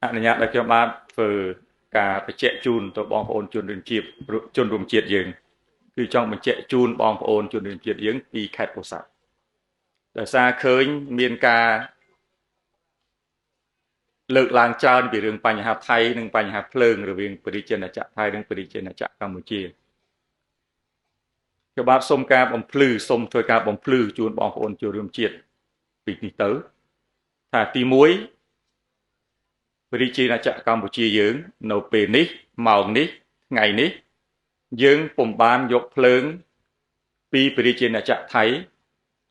អនុញ្ញាតឲ្យខ្ញុំបានធ្វើការបញ្ជាក់ជូនទៅបងប្អូនជនរួមជាតិយើងគឺចង់បញ្ជាក់ជូនបងប្អូនជនរួមជាតិយើងពីខេត្តពោធិ៍សាត់ដោយសារឃើញមានការលើកឡើងច្រើនពីរឿងបញ្ហាថៃនិងបញ្ហាភ្លើងរវាងប្រជាជនចក្រថៃនិងប្រជាជនចក្រកម្ពុជាខ្ញុំបាទសូមការបំភ្លឺសូមធ្វើការបំភ្លឺជូនបងប្អូនជនរួមជាតិពីនេះទៅថាទី1ប្រជាជនចក្រកម្ពុជាយើងនៅពេលនេះម៉ោងនេះថ្ងៃនេះយើងពុំបានយកភ្លើងពីប្រជាជនចក្រថៃ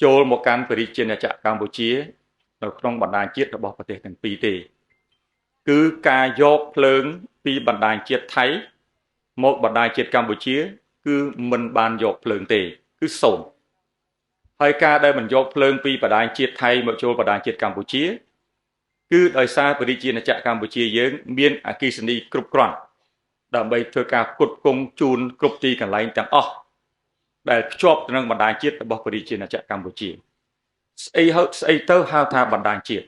ចូលមកកាន់ប្រជាជនចក្រកម្ពុជានៅក្នុងបណ្ដាញជាតិរបស់ប្រទេសទាំងពីរទេគឺការយកភ្លើងពីបណ្ដាញជាតិថៃមកបណ្ដាញជាតិកម្ពុជាគឺមិនបានយកភ្លើងទេគឺសូន្យហើយការដែលមិនយកភ្លើងពីបណ្ដាញជាតិថៃមកចូលបណ្ដាញជាតិកម្ពុជាគឺដោយសារប្រជាជនចក្រកម្ពុជាយើងមានអគ្គិសនីគ្រប់គ្រាន់ដើម្បីធ្វើការផ្គត់ផ្គង់ជូនគ្រប់ទីកន្លែងទាំងអស់ដែលភ្ជាប់ទៅនឹងបណ្ដាញជាតិរបស់ប្រជាជនចក្រកម្ពុជាស្អីទៅហៅថាបណ្ដាញជាតិ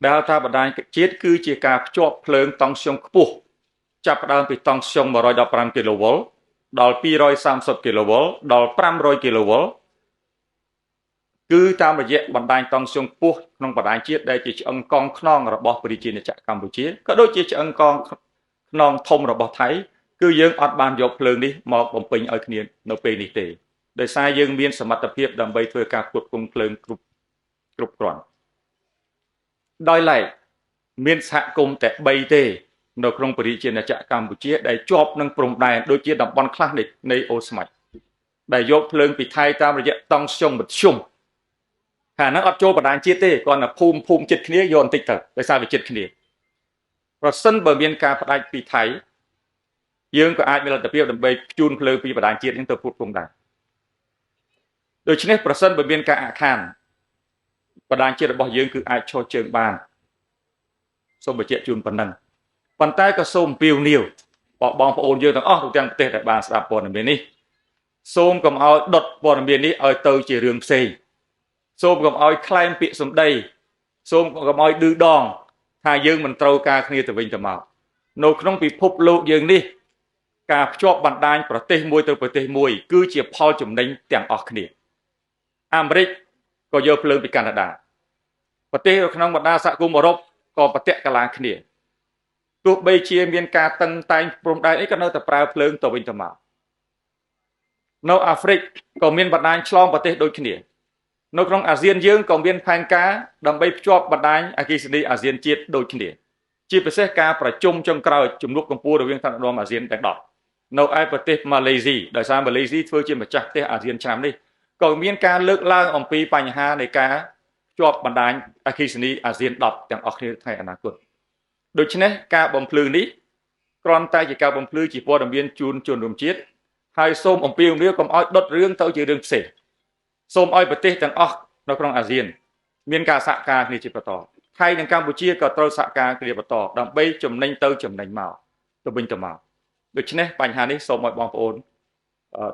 ដែលហៅថាបណ្ដាញជាតិគឺជាការភ្ជាប់ភ្លើងតង់ស្យុងខ្ពស់ចាប់ផ្ដើមពីតង់ស្យុង115 kV ដល់230 kV ដល់500 kV គឺតាមរយៈបណ្ដាញតង់ស្យុងខ្ពស់ក្នុងបណ្ដាញជាតិដែលជាឆ្អឹងកងខ្នងរបស់ប្រជាជនចក្រកម្ពុជាក៏ដូចជាឆ្អឹងកងខ្នងធំរបស់ថៃគឺយើងអត់បានយកភ្លើងនេះមកបំពេញឲ្យគ្នានៅពេលនេះទេដោយសារយើងមានសមត្ថភាពដើម្បីធ្វើការផ្គត់ផ្គង់ភ្លើងគ្រប់គ្រាន់ដោយឡែកមានសហគមន៍តែ3ទេនៅក្នុងប្រជាជនចក្រកម្ពុជាដែលជាប់នឹងព្រំដែនដូចជាតំបន់ខ្លះនៃអូស្មាច់ដែលយកភ្លើងពីថៃតាមរយៈតង់ស្យុងមធ្យមខាងហ្នឹងអត់ចូលបណ្ដាញជាតិទេគ្រាន់តែភូមិចិត្តគ្នាយកបន្តិចទៅដោយសារវាចិត្តគ្នាប្រសិនបើមានការផ្ដាច់ពីថៃយើងក៏អាចមានលទ្ធភាពដើម្បីជូនភ្លើងពីបណ្ដាញជាតិហ្នឹងទៅផ្គត់ផ្គង់ដែរដូច្នេះប្រសិនបើមានការអាក់ខានបណ្ដាញជាតិរបស់យើងគឺអាចឈរជើងបានសូមបញ្ជាក់ជូនប៉ុណ្ណឹងប៉ុន្តែក៏សូមអំពាវនាវបងប្អូនយើងទាំងអស់ទូទាំងប្រទេសដែលបានស្ដាប់ព័ត៌មាននេះសូមកុំឲ្យដុតព័ត៌មាននេះឲ្យទៅជារឿងផ្សេងសូមកុំឲ្យក្លែងពាក្យសម្ដីសូមកុំឲ្យឌឺដងថាយើងមិនត្រូវការគ្នាទៅវិញទៅមកនៅក្នុងពិភពលោកយើងនេះការភ្ជាប់បណ្ដាញប្រទេសមួយទៅប្រទេសមួយគឺជាផលចំណេញទាំងអស់គ្នាអាមេរិកក៏យកភ្លើងពីកាណាដាប្រទេសនៅក្នុងបណ្ដាសហគមន៍អឺរ៉ុបក៏ប្រតិកន្លាគ្នាទោះបីជាមានការតឹងតែងព្រំដែនអីក៏នៅតែប្រើភ្លើងទៅវិញទៅមកនៅអាហ្វ្រិកក៏មានបណ្ដាញឆ្លងប្រទេសដូចគ្នានៅក្នុងអាស៊ានយើងក៏មានផែនការដើម្បីភ្ជាប់បណ្ដាញអគ្គិសនីអាស៊ានជាតិដូចគ្នាជាពិសេសការប្រជុំចុងក្រោយជំនួបកម្ពុជារវាងថ្នាក់ដឹកនាំអាស៊ានទាំង10នៅឯប្រទេសម៉ាឡេស៊ីដោយសារម៉ាឡេស៊ីធ្វើជាម្ចាស់ផ្ទះអាស៊ានឆ្នាំនេះក៏មានការលើកឡើងអំពីបញ្ហានៃការភ្ជាប់បណ្ដាញអគ្គិសនីអាស៊ាន10ទាំងអស់គ្នាថ្ងៃអនាគតដូច្នេះការបំភ្លឺនេះគ្រាន់តែជាការបំភ្លឺជាព័ត៌មានជូនជនរួមជាតិហើយសូមអំពាវនាវកុំឲ្យដុតរឿងទៅជារឿងផ្សេងសូមឲ្យប្រទេសទាំងអស់នៅក្នុងអាស៊ានមានការសហការគ្នាជាបន្តថៃនិងកម្ពុជាក៏ត្រូវសហការគ្នាបន្តដើម្បីចំណេញទៅចំណេញមកទៅវិញទៅមកដូច្នេះបញ្ហានេះសូមឲ្យបងប្អូន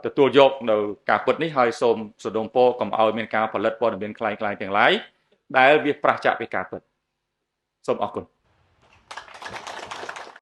ទទួលយកនៅការពិតនេះហើយសូមសដុំពរកុំឲ្យមានការផលិតព័ត៌មានคล้ายៗទាំងឡាយដែលវាប្រឆាចពីការពិតសូមអរគុណ